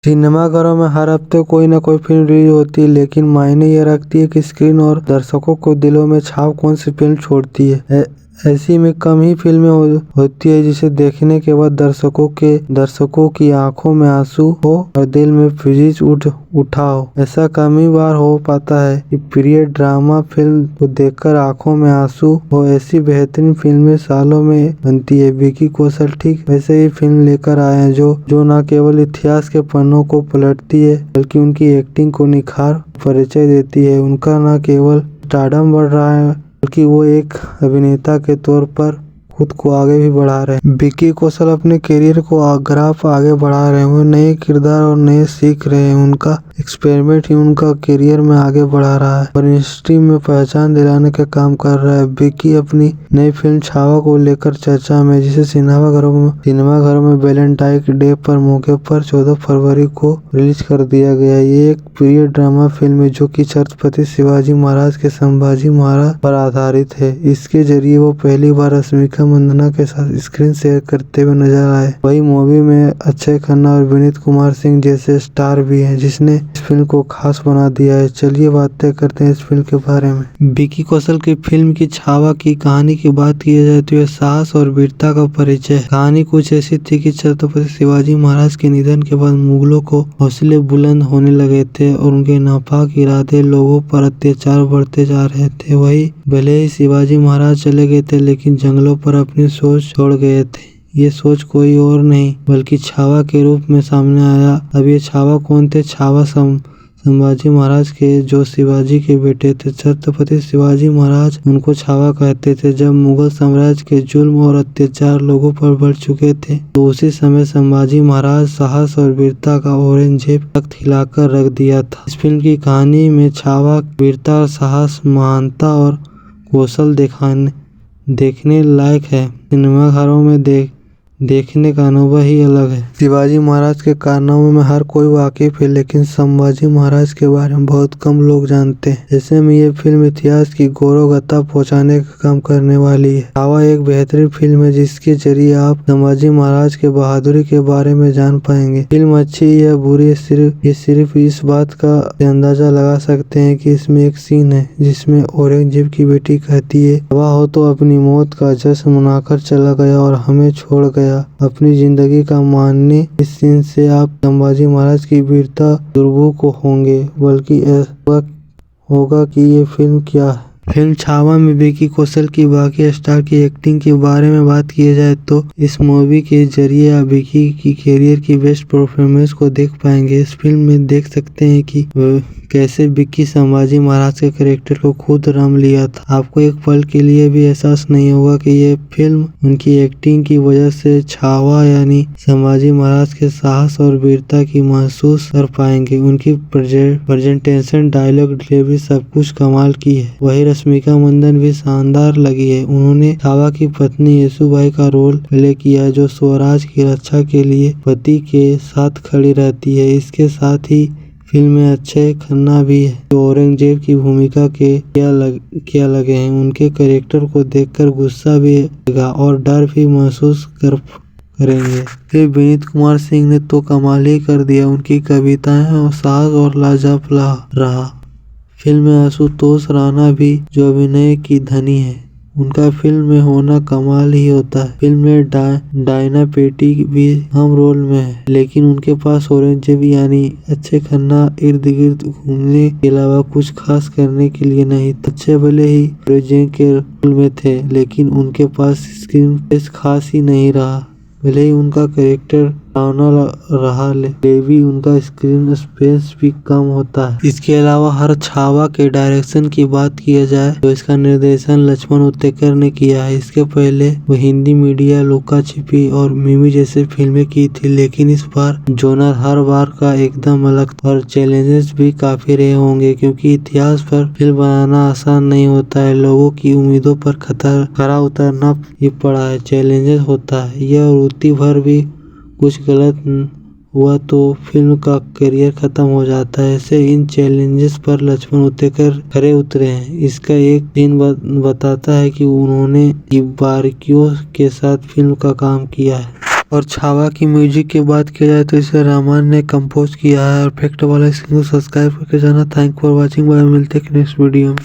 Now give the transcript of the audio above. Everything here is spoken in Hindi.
सिनेमाघरों में हर हफ्ते कोई न कोई फिल्म रिलीज होती है, लेकिन मायने ये रखती है कि स्क्रीन और दर्शकों को दिलों में छाप कौन सी फिल्म छोड़ती है। ऐसी में कम ही फिल्में होती है जिसे देखने के बाद दर्शकों की आंखों में आंसू हो और दिल में फिजिज उठा हो। ऐसा कम ही बार हो पाता है कि पीरियड ड्रामा फिल्म को देखकर आंखों में आंसू हो। ऐसी बेहतरीन फिल्में सालों में बनती है। विकी कौशल ठीक वैसे ही फिल्म लेकर आए हैं जो न केवल इतिहास के पन्नों को पलटती है, बल्कि उनकी एक्टिंग को निखार परिचय देती है। उनका न केवल स्टारडम बढ़ रहा है, बल्कि वो एक अभिनेता के तौर पर खुद को आगे भी बढ़ा रहे हैं। विकी कौशल अपने करियर को ग्राफ आगे बढ़ा रहे हैं। वो नए किरदार और नए सीख रहे हैं। उनका एक्सपेरिमेंट ही उनका करियर में आगे बढ़ा रहा है और इंडस्ट्री में पहचान दिलाने का काम कर रहा है। विकी अपनी नई फिल्म छावा को लेकर चर्चा में, जिसे सिनेमाघरों में वैलेंटाइन डे पर मौके पर 14 फरवरी को रिलीज कर दिया गया। ये एक पीरियड ड्रामा फिल्म है जो कि छत्रपति शिवाजी महाराज के संभाजी महाराज पर आधारित है। इसके जरिए वो पहली बार रश्मिका मंदाना के साथ स्क्रीन शेयर करते हुए नजर आए। वही मूवी में अक्षय खन्ना और विनीत कुमार सिंह जैसे स्टार भी हैं, जिसने इस फिल्म को खास बना दिया है। चलिए बातें करते हैं इस फिल्म के बारे में। विकी कौशल की फिल्म की छावा की कहानी की बात की जाए तो यह साहस और वीरता का परिचय। कहानी कुछ ऐसी थी कि छत्रपति शिवाजी महाराज के निधन के बाद मुगलों को हौसले बुलंद होने लगे थे और उनके नापाक इरादे लोगों पर अत्याचार बढ़ते जा रहे थे। वही भले ही शिवाजी महाराज चले गए थे, लेकिन जंगलों पर अपनी सोच छोड़ गए थे। ये सोच कोई और नहीं बल्कि छावा के रूप में सामने आया। अब ये छावा कौन थे? छावा संभाजी महाराज के जो शिवाजी के बेटे थे। छत्रपति शिवाजी महाराज उनको छावा कहते थे। जब मुगल साम्राज्य के जुल्म और अत्याचार लोगों पर बढ़ चुके थे, तो उसी समय संभाजी महाराज साहस और वीरता का औरंगजेब तख्त हिलाकर रख दिया था। इस फिल्म की कहानी में छावा वीरता, साहस, महानता और कौशल देखने लायक है। सिनेमाघरों में देखने का अनुभव ही अलग है। शिवाजी महाराज के कारनामों में हर कोई वाकिफ है, लेकिन संभाजी महाराज के बारे में बहुत कम लोग जानते हैं। ऐसे में ये फिल्म इतिहास की गौरव गाथा पहुँचाने का काम करने वाली है। छावा एक बेहतरीन फिल्म है जिसके जरिए आप संभाजी महाराज के बहादुरी के बारे में जान पाएंगे। फिल्म अच्छी या बुरी सिर्फ इस बात का अंदाजा लगा सकते हैं कि इसमें एक सीन है जिसमें औरंगजेब की बेटी कहती है, "हवा हो तो अपनी मौत का जश्न मनाकर चला गया और हमें छोड़ गया अपनी जिंदगी का मानने।" इस सीन से आप संभाजी महाराज की वीरता दुर्बू को होंगे, बल्कि ऐसा होगा कि ये फिल्म क्या है। फिल्म छावा में विकी कौशल की बाकी स्टार की एक्टिंग के बारे में बात की जाए तो इस मूवी के जरिए आप विकी की करियर की बेस्ट परफॉर्मेंस को देख पाएंगे। इस फिल्म में देख सकते हैं कि कैसे विकी संभाजी महाराज के कैरेक्टर को खुद रम लिया था। आपको एक पल के लिए भी एहसास नहीं होगा कि ये फिल्म उनकी एक्टिंग की वजह से छावा यानी संभाजी महाराज के साहस और वीरता की महसूस कर पाएंगे। उनकी प्रेजेंटेशन, डायलॉग डिलीवरी सब कुछ कमाल की है। वही रश्मिका मंदाना भी शानदार लगी है। उन्होंने छावा की पत्नी येसुबाई का रोल प्ले किया, जो स्वराज की रक्षा के लिए पति के साथ खड़ी रहती है। इसके साथ ही फिल्म में अक्षय खन्ना भी है, जो औरंगजेब की भूमिका के क्या लगे हैं। उनके कैरेक्टर को देखकर गुस्सा भी आएगा और डर भी महसूस करेंगे। फिर विनीत कुमार सिंह ने तो कमाल ही कर दिया। उनकी कविताएं और साहस और लाजवाब रहा। फिल्म में आशुतोष राणा भी, जो अभिनय की धनी है, उनका फिल्म में होना कमाल ही होता है। फिल्म में डायना पेटी भी अहम रोल में है, लेकिन उनके पास औरंगजेब यानी अक्षय खन्ना इर्द गिर्द घूमने के अलावा कुछ खास करने के लिए नहीं। अक्षय भले ही औरंगजेब के रोल में थे, लेकिन उनके पास स्क्रीन स्पेस खास ही नहीं रहा। भले ही उनका कैरेक्टर डरावना रहा, लेकिन उनका स्क्रीन स्पेस भी कम होता है। इसके अलावा हर छावा के डायरेक्शन की बात किया जाए तो इसका निर्देशन लक्ष्मण उतेकर ने किया है। इसके पहले वो हिंदी मीडिया, लुका छिपी और मिमी जैसे फिल्में की थी, लेकिन इस बार जोनर हर बार का एकदम अलग और चैलेंजेस भी काफी रहे होंगे, क्योंकि इतिहास पर फिल्म बनाना आसान नहीं होता है। लोगों की उम्मीदों पर खरा उतरना ही पड़ा है, चैलेंजेस होता है। यह वृत्ति भर भी कुछ गलत हुआ तो फिल्म का करियर खत्म हो जाता है। ऐसे इन चैलेंजेस पर लक्ष्मण उतेकर खरे उतरे हैं। इसका एक दिन बताता है कि उन्होंने बारीकियों के साथ फिल्म का काम किया है। और छावा की म्यूजिक की बात की जाए तो इसे रहमान ने कंपोज किया है। और फैक्ट वाला इसको सब्सक्राइब करके जाना। Thank for watching. बाय, मिलते हैं नेक्स्ट वीडियो में।